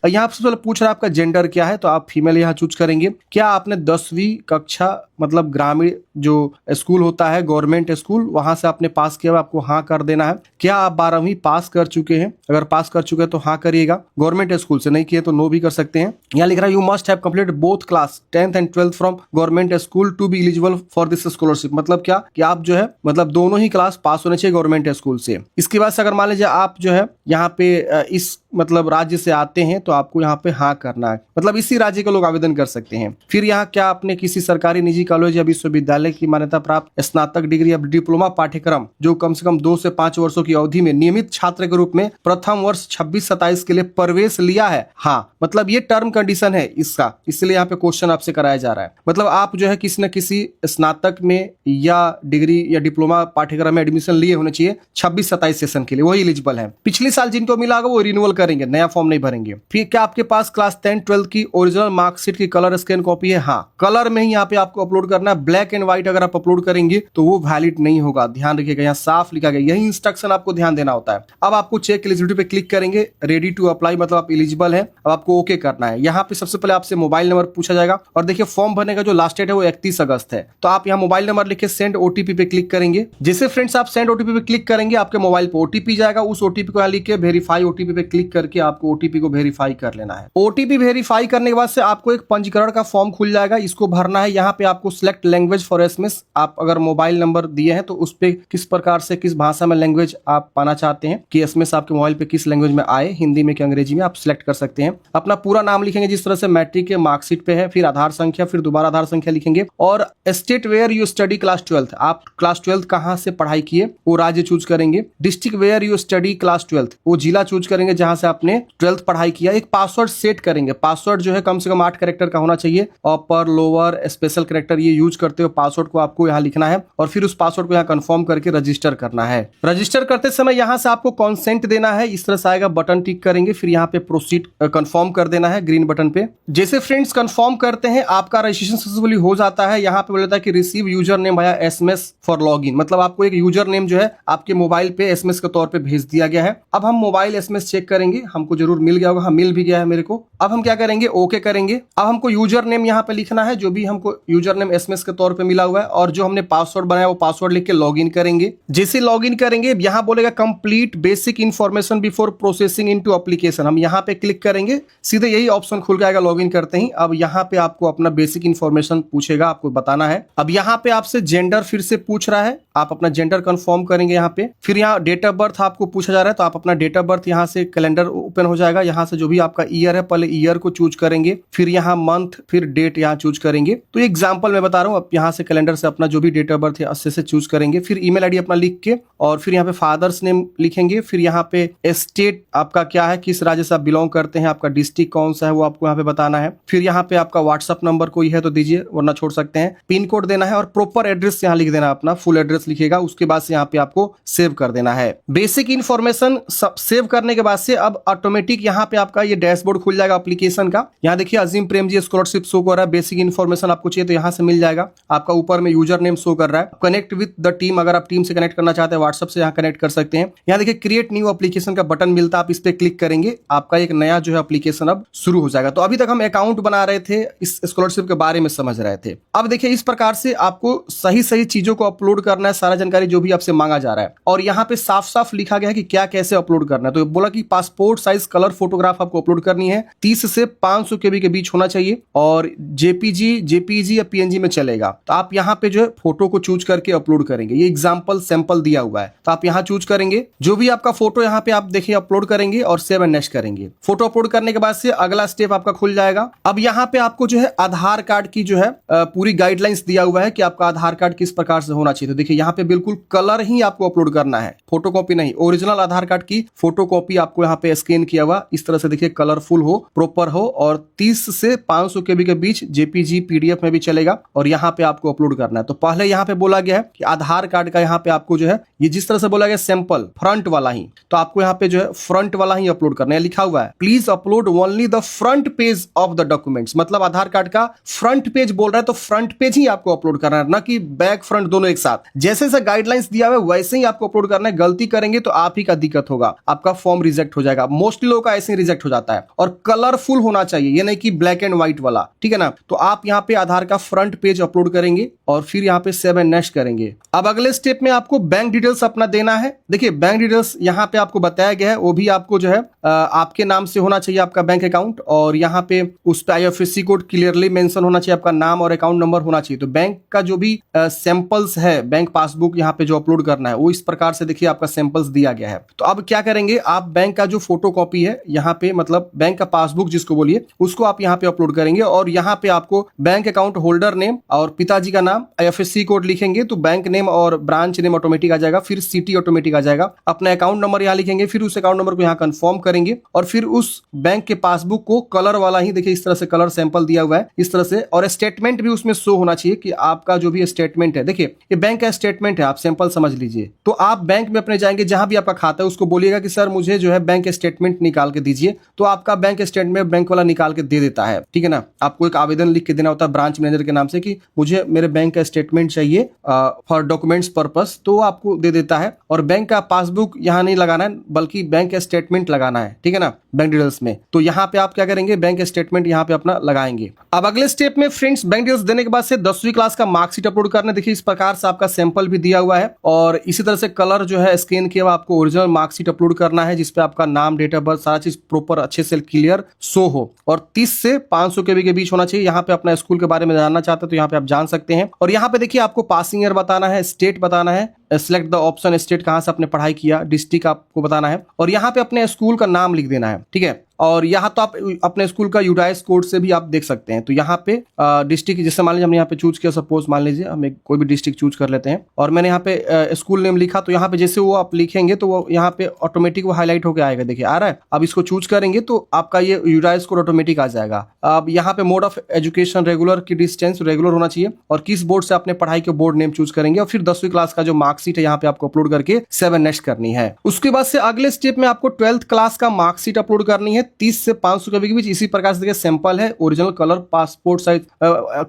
यहाँ सबसे पहले पूछ रहा है आपका जेंडर क्या है, तो आप फीमेल यहाँ चूज करेंगे। क्या आपने 10वीं कक्षा मतलब ग्रामीण जो स्कूल होता है गवर्नमेंट स्कूल वहां से आपने पास किया हुआ, आपको हाँ कर देना है। क्या आप 12वीं पास कर चुके हैं, अगर पास कर चुके हैं तो हाँ करिएगा, गवर्नमेंट स्कूल से नहीं किए तो नो भी कर सकते हैं। यहाँ लिख रहा है you must have complete both class 10th and 12th from government school to be eligible for this scholarship. मतलब क्या कि आप जो है मतलब दोनों ही क्लास पास होने चाहिए गवर्नमेंट स्कूल से। इसके बाद से अगर मान लीजिए आप जो है यहाँ पे इस मतलब राज्य से आते हैं तो आपको यहाँ पे हाँ करना है, मतलब इसी राज्य के लोग आवेदन कर सकते हैं। फिर यहाँ क्या आपने किसी सरकारी निजी कॉलेज या विश्वविद्यालय की मान्यता प्राप्त स्नातक डिग्री या डिप्लोमा पाठ्यक्रम जो कम से कम 2 से 5 वर्षों की अवधि में नियमित छात्र के रूप में प्रथम वर्ष 26-27 के लिए प्रवेश लिया है। हाँ, मतलब ये टर्म कंडीशन है इसका, इसलिए यहाँ पे क्वेश्चन आपसे कराया जा रहा है। मतलब आप जो है किसी न किसी स्नातक में या डिग्री या डिप्लोमा पाठ्यक्रम में एडमिशन लिए होने चाहिए 26-27 सेशन के लिए, वही एलिजिबल है। पिछले साल जिनको मिला होगा वो रिन्यूअल करेंगे, नया फॉर्म नहीं भरेंगे। फिर क्या आपके पास क्लास 10-12 की ओरिजिनल मार्कशीट की कलर स्कैन कॉपी है? हाँ, कलर में ही यहाँ पे आपको अपलोड करना है। ब्लैक एंड व्हाइट अगर आप अपलोड करेंगे तो वो वैलिड नहीं होगा, ध्यान रखिएगा, यहाँ साफ लिखा गया, यही इंस्ट्रक्शन आपको ध्यान देना होता है। अब आपको चेक एलिजिबिलिटी पे क्लिक करेंगे, रेडी टू अप्लाई मतलब आप एलिजिबल है। अब आपको ओके करना है। यहाँ पे सबसे पहले आपसे मोबाइल नंबर पूछा जाएगा और देखिए फॉर्म भरने का जो लास्ट डेट है वो 31 अगस्त है। तो आप यहाँ मोबाइल नंबर लिखे सेंड ओटीपी पे क्लिक करेंगे। जैसे फ्रेंड्स आप सेंड ओटीपी पे क्लिक करेंगे आपके मोबाइल पे ओटीपी जाएगा, उस ओटीपी को यहाँ लिख के वेरीफाई ओटीपी पे क्लिक करके आपको ओटीपी को वेरीफाई कर लेना है। ओटीपी वेरीफाई करने के बाद से आपको एक पंजीकरण का फॉर्म खुल जाएगा, इसको भरना है। यहाँ पे आपको सिलेक्ट लैंग्वेज फॉर एसएमएस, आप अगर मोबाइल नंबर दिए हैं तो उस पे किस प्रकार से किस भाषा में लैंग्वेज आप पाना चाहते हैं कि एसएमएस आपके मोबाइल पे किस लैंग्वेज में आए, हिंदी में कि अंग्रेजी में, आप सिलेक्ट कर सकते हैं। अपना पूरा नाम लिखेंगे जिस तरह से मैट्रिक के मार्कशीट पे है, फिर आधार संख्या, फिर दोबारा आधार संख्या लिखेंगे और state where you study class 12th, आप क्लास 12th कहां से पढ़ाई किए वो राज्य चूज करेंगे। District where you study class 12th, वो जिला चूज करेंगे जहां से आपने 12th पढ़ाई किया। एक पासवर्ड सेट करेंगे, पासवर्ड जो है कम से कम 8 कैरेक्टर का होना चाहिए, अपर लोअर स्पेशल कैरेक्टर ये यूज करते हो पासवर्ड को आपको यहाँ लिखना है और फिर उस पासवर्ड को यहाँ कंफर्म करके रजिस्टर करना है। रजिस्टर करते समय यहाँ से आपको कंसेंट देना है, इस तरह से आएगा, बटन टिक करेंगे, फिर यहाँ पे प्रोसीड कंफर्म कर देना है ग्रीन बटन पे। जैसे फ्रेंड्स कंफर्म करते हैं आपका रजिस्ट्रेशन सक्सेसफुली हो जाता है। यहाँ पे बोलता है कि receive user name via SMS for login, मतलब आपको एक यूजर नेम जो है आपके मोबाइल पे एसएमएस के तौर पे भेज दिया गया है। अब हम मोबाइल एसएमएस चेक करेंगे, हमको जरूर मिल गया होगा, हाँ मिल भी गया है मेरे को। अब हम क्या करेंगे, ओके करेंगे। अब हमको यूजर नेम यहाँ पे लिखना है, जो भी हमको यूजर नेम एसएमएस के तौर पे मिला हुआ है, और जो हमने पासवर्ड बनाया वो पासवर्ड लिख के लॉगिन करेंगे। जैसे लॉगिन करेंगे यहाँ बोलेगा complete basic information before processing into application, हम यहाँ पे क्लिक करेंगे, सीधे यही ऑप्शन खुल जाएगा लॉगिन करते ही। अब यहाँ पे आपको अपना बेसिक इंफॉर्मेशन पूछेगा, आपको बताना है। अब यहाँ पे आपसे जेंडर फिर से पूछ रहा है, आप अपना जेंडर कंफर्म करेंगे यहाँ पे। फिर यहाँ डेट ऑफ बर्थ आपको पूछा जा रहा है, तो आप अपना डेट ऑफ बर्थ यहाँ से कैलेंडर ओपन हो जाएगा, यहाँ से जो भी आपका ईयर है पहले ईयर को चूज करेंगे, फिर यहाँ मंथ, फिर डेट यहाँ चूज करेंगे। तो एग्जांपल मैं बता रहा हूँ, अब यहाँ से कैलेंडर से अपना जो भी डेट ऑफ बर्थ है अच्छे से चूज करेंगे, फिर ईमेल आईडी अपना लिख के और फिर यहाँ पे फादर्स नेम लिखेंगे, फिर यहाँ पे स्टेट आपका क्या है, किस राज्य से आप बिलोंग करते हैं, आपका डिस्ट्रिक्ट कौन सा है वो आपको यहाँ पे बताना है। फिर यहाँ पे आपका व्हाट्सअप नंबर कोई है तो दीजिए वरना छोड़ सकते हैं। पिन कोड देना है और प्रॉपर एड्रेस यहाँ लिख देना, अपना फुल एड्रेस लिखिएगा। उसके बाद से यहाँ पे आपको सेव कर देना है। बेसिक इंफॉर्मेशन सेव करने के बाद से अब ऑटोमेटिक यहाँ पे आपका ये डैशबोर्ड खुल जाएगा एप्लीकेशन का। यहाँ देखिए अजीम प्रेम जी स्कॉलरशिप शो कर रहा है, बेसिक इंफॉर्मेशन आपको चाहिए तो यहाँ से मिल जाएगा। आपका ऊपर में यूजर नेम शो कर रहा है। कनेक्ट विद द टीम, अगर आप टीम से कनेक्ट करना चाहते हैं व्हाट्सएप से यहाँ कनेक्ट कर सकते हैं। यहाँ देखिए क्रिएट न्यू एप्लीकेशन का बटन मिलता है, आप इस पे क्लिक करेंगे, आपका एक नया जो है एप्लीकेशन अब शुरू हो जाएगा। तो अभी तक हम अकाउंट बना रहे थे, इस स्कॉलरशिप के बारे में समझ रहे थे। अब देखिए इस प्रकार से आपको सही सही चीजों को अपलोड करना है, सारा जानकारी जो भी आपसे मांगा जा रहा है, और यहाँ पे साफ साफ लिखा गया है कि क्या कैसे अपलोड करना है। तो बोला कि पासपोर्ट साइज कलर फोटोग्राफ आपको अपलोड करनी है, 30 से 500 KB के बीच होना चाहिए, और जेपीजी या पीएनजी में चलेगा। तो आप यहाँ पे जो है फोटो को चूज करके अपलोड करेंगे। ये एग्जांपल सैंपल दिया हुआ है, तो आप यहाँ चूज करेंगे जो भी आपका फोटो यहाँ पे आप देखिए अपलोड करेंगे और सेव एंड नेक्स्ट करेंगे। फोटो अपलोड करने के बाद से अगला स्टेप आपका खुल जाएगा। अब यहाँ पे आपको जो है आधार कार्ड की जो है पूरी गाइडलाइंस दिया हुआ है कि आपका आधार कार्ड किस प्रकार से होना चाहिए। तो देखिए यहाँ पे बिल्कुल कलर ही आपको अपलोड करना है, फोटोकॉपी नहीं। ओरिजिनल आधार कार्ड की फोटोकॉपी आपको यहाँ पे स्कैन किया हुआ इस तरह से देखिए कलरफुल हो, प्रॉपर हो, और 30 से 500 KB के बीच जेपीजी पीडीएफ में भी चलेगा, और यहाँ पे आपको अपलोड करना है। तो पहले यहाँ पे बोला गया है कि आधार कार्ड का यहाँ पे आपको जो है ये जिस तरह से बोला गया सैंपल फ्रंट वाला ही, तो आपको यहाँ पे जो है फ्रंट वाला ही अपलोड करना है। लिखा हुआ है please upload only the front page of the documents, मतलब आधार कार्ड का फ्रंट पेज बोल रहा है तो फ्रंट पेज ही आपको अपलोड करना है, ना कि बैक फ्रंट दोनों एक साथ। जैसे जैसे गाइडलाइंस दिया हुआ है वैसे ही आपको अपलोड करना है। गलती करेंगे तो आप ही का दिक्कत होगा, आपका फॉर्म रिजेक्ट हो जाएगा। मोस्टली लोगों का ऐसे ही रिजेक्ट हो जाता है। और कलरफुल होना चाहिए, ये नहीं कि ब्लैक एंड व्हाइट वाला, ठीक है ना। तो आप यहाँ पे आधार का फ्रंट पेज अपलोड करेंगे और फिर यहाँ पे सेव एंड नेक्स्ट करेंगे। अब अगले स्टेप में आपको बैंक डिटेल्स अपना देना है। देखिए बैंक डिटेल्स यहाँ पे आपको बताया गया है, वो भी आपको जो है आपके नाम से होना चाहिए आपका बैंक अकाउंट, और यहाँ पे उस पे IFSC कोड क्लियरली मेंशन होना चाहिए, आपका नाम और अकाउंट नंबर होना चाहिए। तो बैंक का जो भी सैंपल्स है, बैंक पासबुक यहाँ पे जो अपलोड करना है वो इस प्रकार से देखिए आपका सैंपल्स दिया गया है। तो अब क्या करेंगे, आप बैंक का जो फोटो कॉपी है यहाँ पे, मतलब बैंक का पासबुक जिसको बोलिए, उसको आप यहाँ पे अपलोड करेंगे और यहाँ पे आपको बैंक अकाउंट होल्डर नेम और पिताजी का नाम, IFSC कोड लिखेंगे तो बैंक नेम और ब्रांच नेम ऑटोमेटिक आ जाएगा, फिर सिटी ऑटोमेटिक आ जाएगा। अपना अकाउंट नंबर यहाँ लिखेंगे, फिर उस अकाउंट नंबर को यहाँ कंफर्म करेंगे और फिर उस बैंक के पासबुक को कलर वाला ही, देखिए इस तरह से कलर सैंपल दिया हुआ है इस तरह से, और स्टेटमेंट भी उसमें शो होना चाहिए कि आपका जो भी स्टेटमेंट है, देखिए ये बैंक का स्टेटमेंट है, आप सैंपल समझ लीजिए। तो आप बैंक में अपने जाएंगे, जहां भी आपका खाता है उसको बोलिएगा कि सर मुझे जो है बैंक स्टेटमेंट निकाल के दीजिए, तो आपका बैंक स्टेटमेंट बैंक वाला निकाल के दे देता है, ठीक है ना। आपको एक आवेदन लिख के देना होता है ब्रांच मैनेजर के नाम से कि मुझे मेरे बैंक का स्टेटमेंट चाहिए फॉर डॉक्यूमेंट्स पर्पस, तो आपको दे देता है। और बैंक का पासबुक यहाँ नहीं लगाना है बल्कि बैंक का स्टेटमेंट लगाना है, ठीक है ना, बैंक डिटेल्स में। तो यहाँ पे आप क्या करेंगे, बैंक स्टेटमेंट यहाँ पे अपना लगाएंगे। अब अगले स्टेप में फ्रेंड्स, बैंक डिटेल्स देने के बाद से 10वीं क्लास का मार्कशीट अपलोड करना है। देखिए इस प्रकार से आपका सैंपल भी दिया हुआ है और इसी तरह से कलर जो है स्कैन किया हुआ आपको ओरिजिनल मार्कशीट अपलोड करना है, जिसपे आपका नाम, डेट ऑफ बर्थ, सारा चीज प्रॉपर अच्छे से क्लियर शो हो और 30 से 500 KB के बीच होना चाहिए। यहाँ पे अपना स्कूल के बारे में जानना चाहते हैं तो यहाँ पे आप जान सकते हैं। और यहाँ पे देखिए आपको पासिंग ईयर बताना है, स्टेट बताना है, सिलेक्ट द ऑप्शन स्टेट, कहां से आपने पढ़ाई किया, डिस्ट्रिक्ट आपको बताना है और यहाँ पे अपने स्कूल का नाम लिख देना है, ठीक है। और यहाँ तो आप अपने स्कूल का यूडाइस कोड से भी आप देख सकते हैं। तो यहाँ पे डिस्ट्रिक्ट, जैसे मान लीजिए हमने यहाँ पे चूज किया, सपोज मान लीजिए हम कोई भी डिस्ट्रिक्ट चूज कर लेते हैं और मैंने यहाँ पे स्कूल नेम लिखा, तो यहाँ पे जैसे वो आप लिखेंगे तो वो यहाँ पे ऑटोमेटिक वो हाईलाइट होकर आएगा, देखिए आ रहा है। अब इसको चूज करेंगे तो आपका ये यूडाइस कोड ऑटोमेटिक आ जाएगा। अब यहाँ पे मोड ऑफ एजुकेशन रेगुलर की डिस्टेंस रेगुलर होना चाहिए और किस बोर्ड से आपने पढ़ाई के बोर्ड नेम चूज करेंगे और फिर 10वीं क्लास का जो मार्कशीट है यहाँ पे आपको अपलोड करके 7 नेक्स्ट करनी है। उसके बाद से अगले स्टेप में आपको 12th क्लास का मार्कशीट अपलोड करनी है 30 से 500 KB के बीच। इसी प्रकार से देखिए सैंपल है, original colour, passport size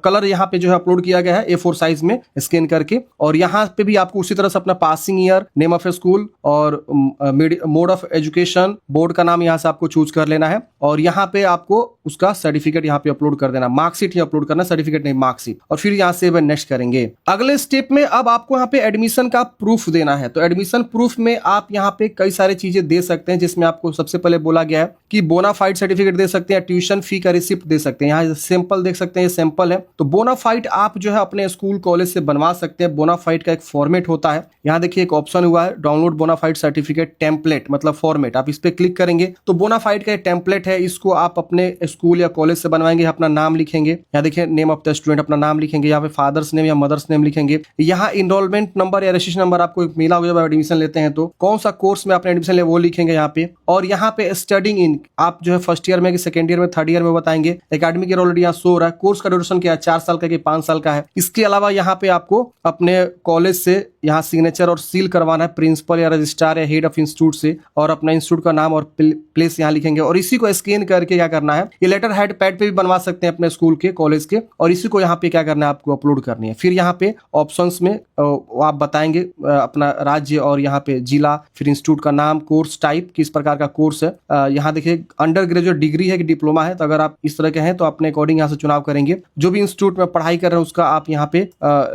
colour यहाँ पे जो है अपलोड किया गया है A4 साइज में स्कैन करके। और यहाँ पे भी आपको उसी तरह से अपना passing year, name of school और मोड ऑफ एजुकेशन, बोर्ड का नाम यहाँ से आपको चूज कर लेना है और यहाँ पे आपको उसका सर्टिफिकेट यहाँ पे अपलोड कर देना, मार्कशीट ही अपलोड करना, सर्टिफिकेट नहीं मार्कशीट। और फिर यहाँ से नेक्स्ट करेंगे। अगले स्टेप में अब आपको यहाँ पे एडमिशन का प्रूफ देना है। तो एडमिशन प्रूफ में आप यहाँ पे कई सारी चीजें दे सकते हैं, जिसमें आपको सबसे पहले बोला गया है कि बोनाफाइड सर्टिफिकेट दे सकते हैं, ट्यूशन फी का रिसिप्ट दे सकते हैं। यहाँ सैंपल देख सकते हैं, ये सैंपल है। तो बोनाफाइड आप जो है अपने स्कूल कॉलेज से बनवा सकते हैं। बोनाफाइड का एक फॉर्मेट होता है, यहाँ देखिए एक ऑप्शन हुआ है डाउनलोड बोनाफाइड सर्टिफिकेट टेम्पलेट, मतलब फॉर्मेट। आप इस पे क्लिक करेंगे तो बोनाफाइड का टेम्पलेट है, इसको आप अपने स्कूल या कॉलेज से बनवाएंगे। अपना नाम लिखेंगे, यहाँ देखिए नेम ऑफ द स्टूडेंट, अपना नाम लिखेंगे, यहाँ पे फादर्स नेम या मदर्स नेम लिखेंगे। यहाँ इनरोलमेंट नंबर या रजिस्ट्रेशन नंबर आपको मिला हो जब एडमिशन लेते हैं तो कौन सा कोर्स में आपने एडमिशन लिया वो लिखेंगे यहाँ पे। और यहाँ पे स्टडिंग इन, आप जो है फर्स्ट ईयर में कि सेकंड ईयर में, थर्ड ईयर में बताएंगे। एकेडमिक ईयर ऑलरेडी यहाँ शो हो रहा है। कोर्स का ड्यूरेशन क्या है, 4 साल का कि 5 साल का है। इसके अलावा यहाँ पे आपको अपने कॉलेज से यहाँ सिग्नेचर और सील करवाना है, प्रिंसिपल या रजिस्ट्रार या हेड ऑफ इंस्टीट्यूट से, और अपना इंस्टीट्यूट का नाम और प्लेस यहाँ लिखेंगे। और इसी को स्कैन करके क्या करना है, ये लेटर हेड पैड पे भी बनवा सकते हैं अपने स्कूल के, कॉलेज के, और इसी को यहाँ पे क्या करना है आपको अपलोड करनी है। फिर यहाँ पे ऑप्शंस में आप बताएंगे अपना राज्य और यहाँ पे जिला, फिर इंस्टीट्यूट का नाम, कोर्स टाइप, किस प्रकार का कोर्स है। यहाँ देखिए अंडर ग्रेजुएट डिग्री है कि डिप्लोमा है, तो अगर आप इस तरह के हैं तो अपने अकॉर्डिंग यहाँ से चुनाव करेंगे। जो भी इंस्टीट्यूट में पढ़ाई कर रहे हैं उसका आप यहाँ पे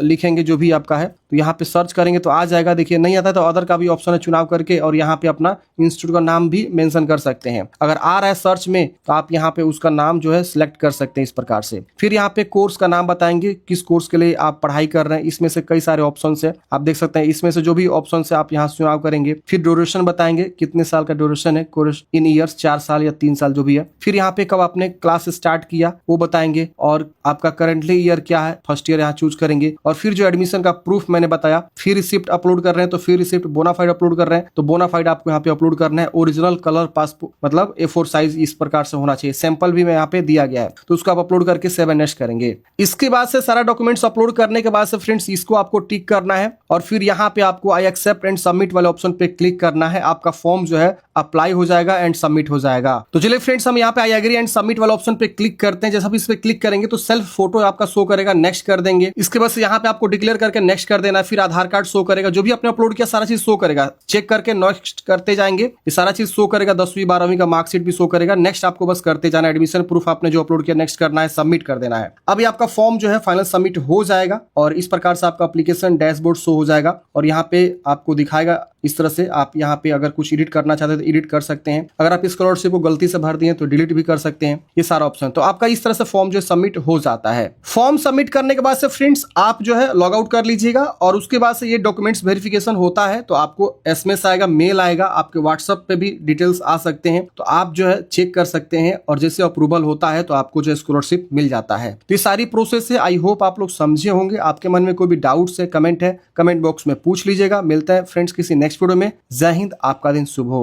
लिखेंगे, जो भी आपका है। तो यहाँ पे सर्च करेंगे तो आ जाएगा। देखिए नहीं आता तो अदर का भी ऑप्शन है, चुनाव करके और यहाँ पे अपना इंस्टीट्यूट का नाम भी मेंशन कर सकते हैं। अगर आ रहा है सर्च में तो आप यहाँ पे उसका नाम जो है सिलेक्ट कर सकते हैं इस प्रकार से। फिर यहाँ पे कोर्स का नाम बताएंगे, किस कोर्स के लिए आप पढ़ाई कर रहे हैं। इसमें से कई सारे ऑप्शन है, आप देख सकते हैं। इसमें से जो भी ऑप्शन है आप यहाँ चुनाव करेंगे। फिर ड्यूरेशन बताएंगे, कितने साल का ड्यूरेशन है, कोर्स इन ईयर्स, 4 साल या 3 साल जो भी है। फिर यहाँ पे कब आपने क्लास स्टार्ट किया वो बताएंगे और आपका करंटली ईयर क्या है, फर्स्ट ईयर यहाँ चूज करेंगे। और फिर जो एडमिशन का प्रूफ मैंने बताया, फी रिसिप्ट अपलोड कर रहे हैं तो फी रिसिप्ट, बोनाफाइड अपलोड कर रहे हैं तो बोनाफाइड आपको यहाँ पे अपलोड करना है। ओरिजिनल कलर पासपोर्ट मतलब A4 साइज इस प्रकार से होना चाहिए। सैंपल भी मैं यहाँ पे दिया गया है तो उसको आप अपलोड करके सेव एंड नेक्स्ट करेंगे। इसके बाद से सारा डॉक्यूमेंट्स अपलोड करने के बाद से फ्रेंड्स इसको आपको टिक करना है और फिर यहाँ पे आपको आई एक्सेप्ट एंड सबमिट वाले ऑप्शन पे क्लिक करना है। आपका फॉर्म जो है अप्लाई हो जाएगा एंड सबमिट हो जाएगा। तो चलिए फ्रेंड्स हम यहाँ पे आई एग्री एंड सबमिट वाला ऑप्शन पे क्लिक करते हैं। जैसा भी इस पे क्लिक करेंगे तो सेल्फ फोटो आपका शो करेगा, नेक्स्ट कर देंगे। इसके बाद से यहाँ पे आपको डिक्लेयर करके नेक्स्ट कर देना है। फिर आधार कार्ड शो करेगा, जो भी आपने अपलोड किया सारा चीज शो करेगा। चेक करके नेक्स्ट करते जाएंगे, ये सारा चीज शो करेगा। 10वीं 12वीं का मार्कशीट भी शो करेगा। नेक्स्ट आपको बस करते जाना है। एडमिशन प्रूफ आपने जो अपलोड किया नेक्स्ट करना है, सबमिट कर देना है। अभी आपका फॉर्म जो है फाइनल सबमिट हो जाएगा और इस प्रकार से आपका एप्लीकेशन डैशबोर्ड शो हो जाएगा और यहाँ पे आपको दिखाएगा इस तरह से। आप यहाँ पे अगर कुछ एडिट करना चाहते हैं तो एडिट कर सकते हैं। अगर आप स्कॉलरशिप को गलती से भर दिए तो डिलीट भी कर सकते हैं। ये सारा ऑप्शन तो आपका इस तरह से फॉर्म जो सबमिट हो जाता है। फॉर्म सबमिट करने के बाद से फ्रेंड्स आप जो है लॉग आउट कर लीजिएगा और उसके बाद से ये डॉक्यूमेंट्स वेरिफिकेशन होता है तो आपको SMS आएगा, मेल आएगा, आपके व्हाट्सएप पे भी डिटेल्स आ सकते हैं तो आप जो है चेक कर सकते हैं और जैसे अप्रूवल होता है तो आपको जो स्कॉलरशिप मिल जाता है। तो ये सारी प्रोसेस है। आई होप आप लोग समझे होंगे। आपके मन में कोई भी डाउट्स है, कमेंट बॉक्स में पूछ लीजिएगा। मिलता है फ्रेंड्स किसी नेक्स्ट वीडियो में। जय हिंद, आपका दिन शुभ हो।